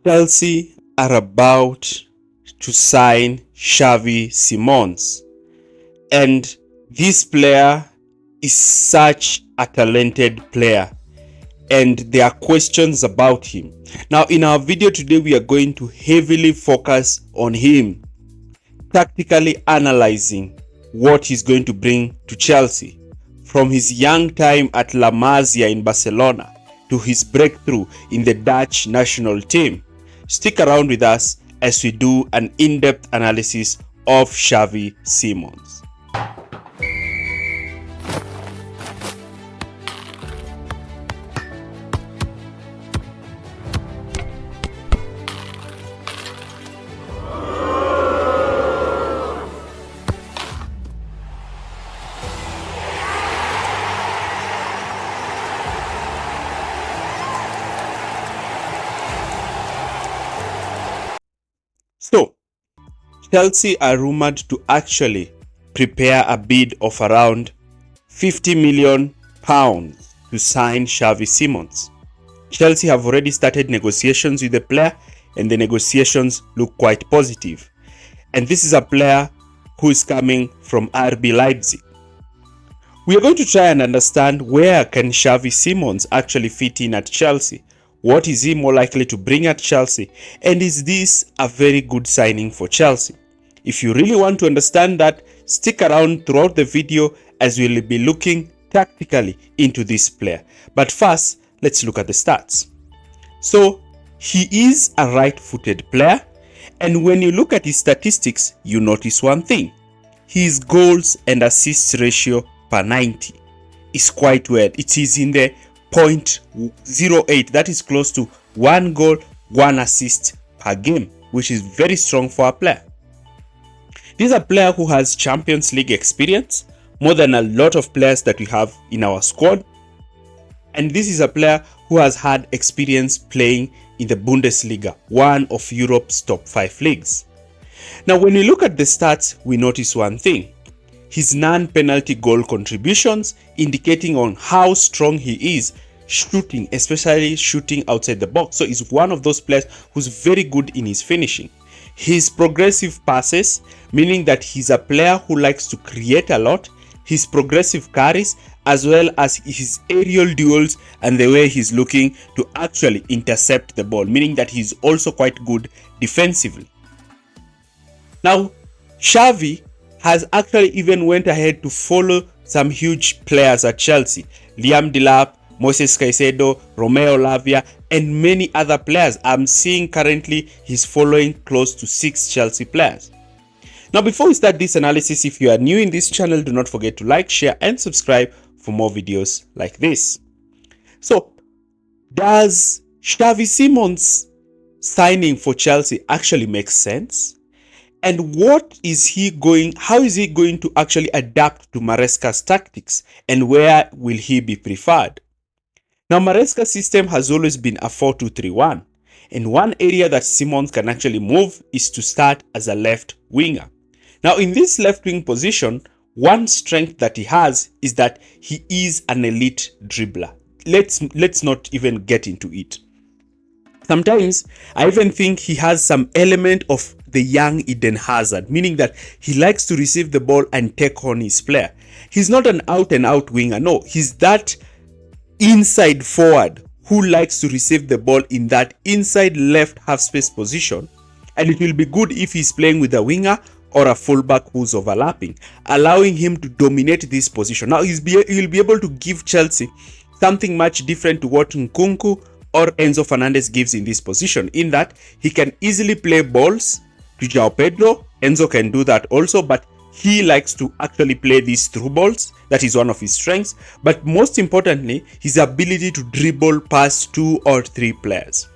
Chelsea are about to sign Xavi Simmons, and this player is such a talented player, and there are questions about him. Now, in our video today, we are going to heavily focus on him, tactically analyzing what he's going to bring to Chelsea, from his young time at La Masia in Barcelona to his breakthrough in the Dutch national team. Stick around with us as we do an in-depth analysis of Xavi Simmons. So, Chelsea are rumored to actually prepare a bid of around £50 million to sign Xavi Simmons. Chelsea have already started negotiations with the player, and the negotiations look quite positive. And this is a player who is coming from RB Leipzig. We are going to try and understand where can Xavi Simmons actually fit in at Chelsea. What is he more likely to bring at Chelsea? And is this a very good signing for Chelsea? If you really want to understand that, stick around throughout the video as we'll be looking tactically into this player. But first, let's look at the stats. So, he is a right-footed player, and when you look at his statistics, you notice one thing. His goals and assists ratio per 90 is quite well. It is in the 0.08, that is close to 1 goal, 1 assist per game, which is very strong for a player. This is a player who has Champions League experience, more than a lot of players that we have in our squad. And this is a player who has had experience playing in the Bundesliga, one of Europe's top 5 leagues. Now, when we look at the stats, we notice one thing. His non-penalty goal contributions, indicating on how strong he is shooting, especially shooting outside the box. So he's one of those players who's very good in his finishing. His progressive passes, meaning that he's a player who likes to create a lot. His progressive carries, as well as his aerial duels and the way he's looking to actually intercept the ball, meaning that he's also quite good defensively. Now, Xavi has actually even went ahead to follow some huge players at Chelsea. Liam Delap, Moses Caicedo, Romeo Lavia, and many other players. I'm seeing currently he's following close to 6 Chelsea players. Now, before we start this analysis, if you are new in this channel, do not forget to like, share, and subscribe for more videos like this. So, does Xavi Simmons signing for Chelsea actually make sense? And how is he going to actually adapt to Maresca's tactics, and where will he be preferred? Now, Maresca's system has always been a 4-2-3-1, and one area that Simmons can actually move is to start as a left winger. Now, in this left wing position, one strength that he has is that he is an elite dribbler. Let's not even get into it. Sometimes I even think he has some element of the young Eden Hazard, meaning that he likes to receive the ball and take on his player. He's not an out-and-out winger. No, he's that inside forward who likes to receive the ball in that inside left half space position. And it will be good if he's playing with a winger or a fullback who's overlapping, allowing him to dominate this position. Now, he'll be able to give Chelsea something much different to what Nkunku or Enzo Fernandez gives in this position, in that he can easily play balls to João Pedro. Enzo can do that also, but he likes to actually play these through balls. That is one of his strengths. But most importantly, his ability to dribble past 2 or 3 players.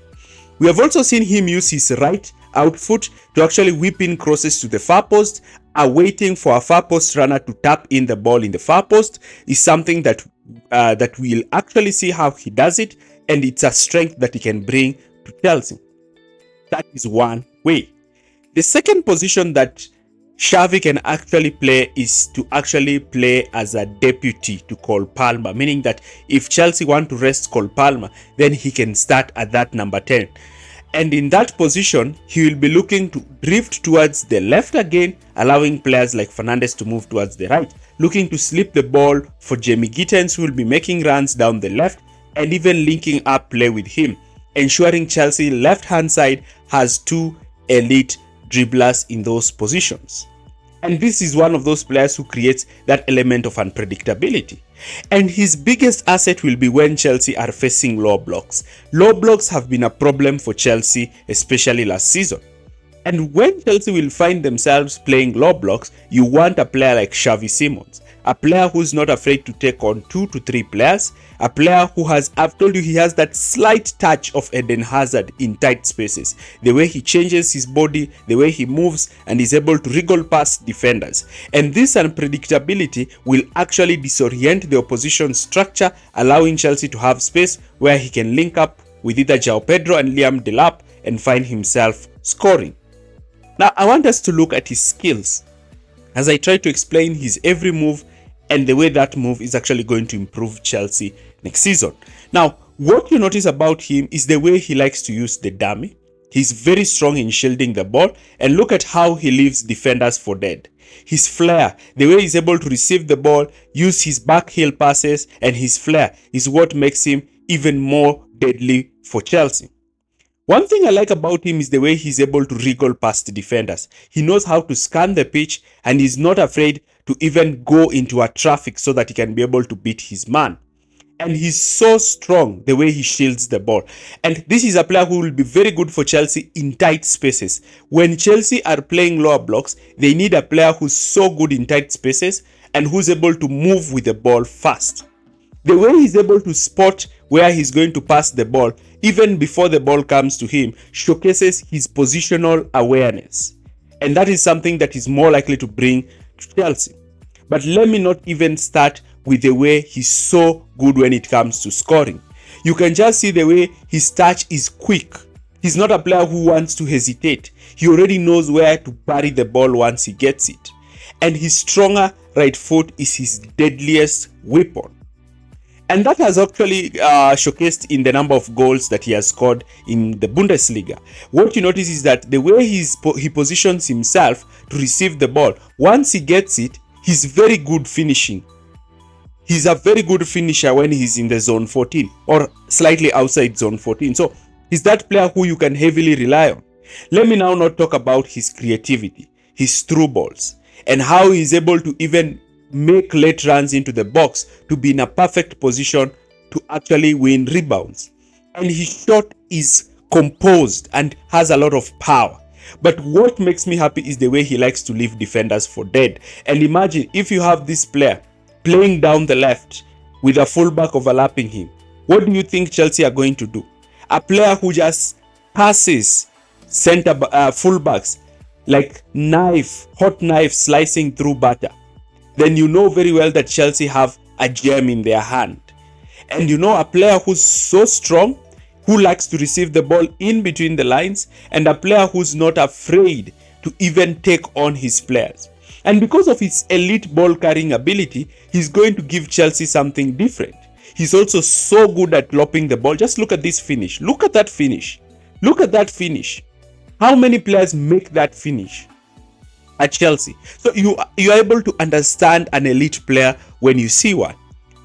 We have also seen him use his right outfoot to actually whip in crosses to the far post. Waiting for a far post runner to tap in the ball in the far post is something that we'll actually see how he does it, and it's a strength that he can bring to Chelsea. That is one way. The second position that Xavi can actually play is to actually play as a deputy to Cole Palmer, meaning that if Chelsea want to rest Cole Palmer, then he can start at that number 10. And in that position, he will be looking to drift towards the left again, allowing players like Fernandes to move towards the right, looking to slip the ball for Jamie Gittens, who will be making runs down the left and even linking up play with him, ensuring Chelsea left-hand side has two elite dribblers in those positions. And this is one of those players who creates that element of unpredictability. And his biggest asset will be when Chelsea are facing low blocks. Low blocks have been a problem for Chelsea, especially last season. And when Chelsea will find themselves playing low blocks, you want a player like Xavi Simmons, a player who's not afraid to take on 2 to 3 players, a player who has, I've told you, he has that slight touch of Eden Hazard in tight spaces. The way he changes his body, the way he moves, and is able to wriggle past defenders. And this unpredictability will actually disorient the opposition's structure, allowing Chelsea to have space where he can link up with either João Pedro and Liam Delap and find himself scoring. Now, I want us to look at his skills as I try to explain his every move and the way that move is actually going to improve Chelsea next season. Now, what you notice about him is the way he likes to use the dummy. He's very strong in shielding the ball, and look at how he leaves defenders for dead. His flair, the way he's able to receive the ball, use his back heel passes, and his flair is what makes him even more deadly for Chelsea. One thing I like about him is the way he's able to wriggle past defenders. He knows how to scan the pitch, and he's not afraid to even go into a traffic so that he can be able to beat his man. And he's so strong the way he shields the ball. And this is a player who will be very good for Chelsea in tight spaces. When Chelsea are playing lower blocks, they need a player who's so good in tight spaces and who's able to move with the ball fast. The way he's able to spot where he's going to pass the ball, even before the ball comes to him, showcases his positional awareness. And that is something that is more likely to bring to Chelsea. But let me not even start with the way he's so good when it comes to scoring. You can just see the way his touch is quick. He's not a player who wants to hesitate. He already knows where to bury the ball once he gets it. And his stronger right foot is his deadliest weapon. And that has actually showcased in the number of goals that he has scored in the Bundesliga. What you notice is that the way he positions himself to receive the ball, once he gets it, he's very good finishing. He's a very good finisher when he's in the zone 14 or slightly outside zone 14. So he's that player who you can heavily rely on. Let me now not talk about his creativity, his through balls, and how he's able to even make late runs into the box to be in a perfect position to actually win rebounds. And his shot is composed and has a lot of power. But what makes me happy is the way he likes to leave defenders for dead. And imagine if you have this player playing down the left with a fullback overlapping him. What do you think Chelsea are going to do? A player who just passes fullbacks like hot knife slicing through butter. Then you know very well that Chelsea have a gem in their hand. And you know, a player who's so strong, who likes to receive the ball in between the lines, and a player who's not afraid to even take on his players. And because of his elite ball carrying ability, he's going to give Chelsea something different. He's also so good at lopping the ball. Just look at this finish. Look at that finish. Look at that finish. How many players make that finish at Chelsea? So you are able to understand an elite player when you see one.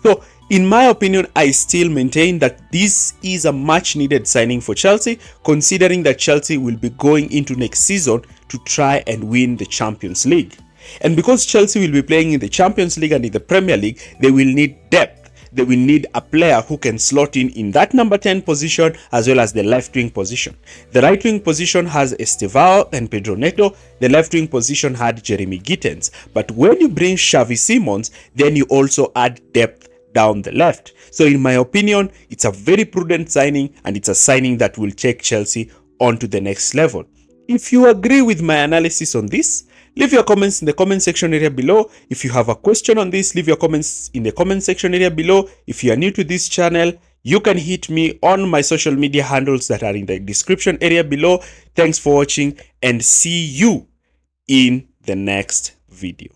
So in my opinion, I still maintain that this is a much needed signing for Chelsea, considering that Chelsea will be going into next season to try and win the Champions League. And because Chelsea will be playing in the Champions League and in the Premier League, they will need depth. They will need a player who can slot in that number 10 position as well as the left wing position. The right wing position has Estevao and Pedro Neto. The left wing position had Jeremy Gittens. But when you bring Xavi Simmons, then you also add depth down the left. So in my opinion, it's a very prudent signing, and it's a signing that will take Chelsea on to the next level. If you agree with my analysis on this, leave your comments in the comment section area below. If you have a question on this, leave your comments in the comment section area below. If you are new to this channel, you can hit me on my social media handles that are in the description area below. Thanks for watching, and see you in the next video.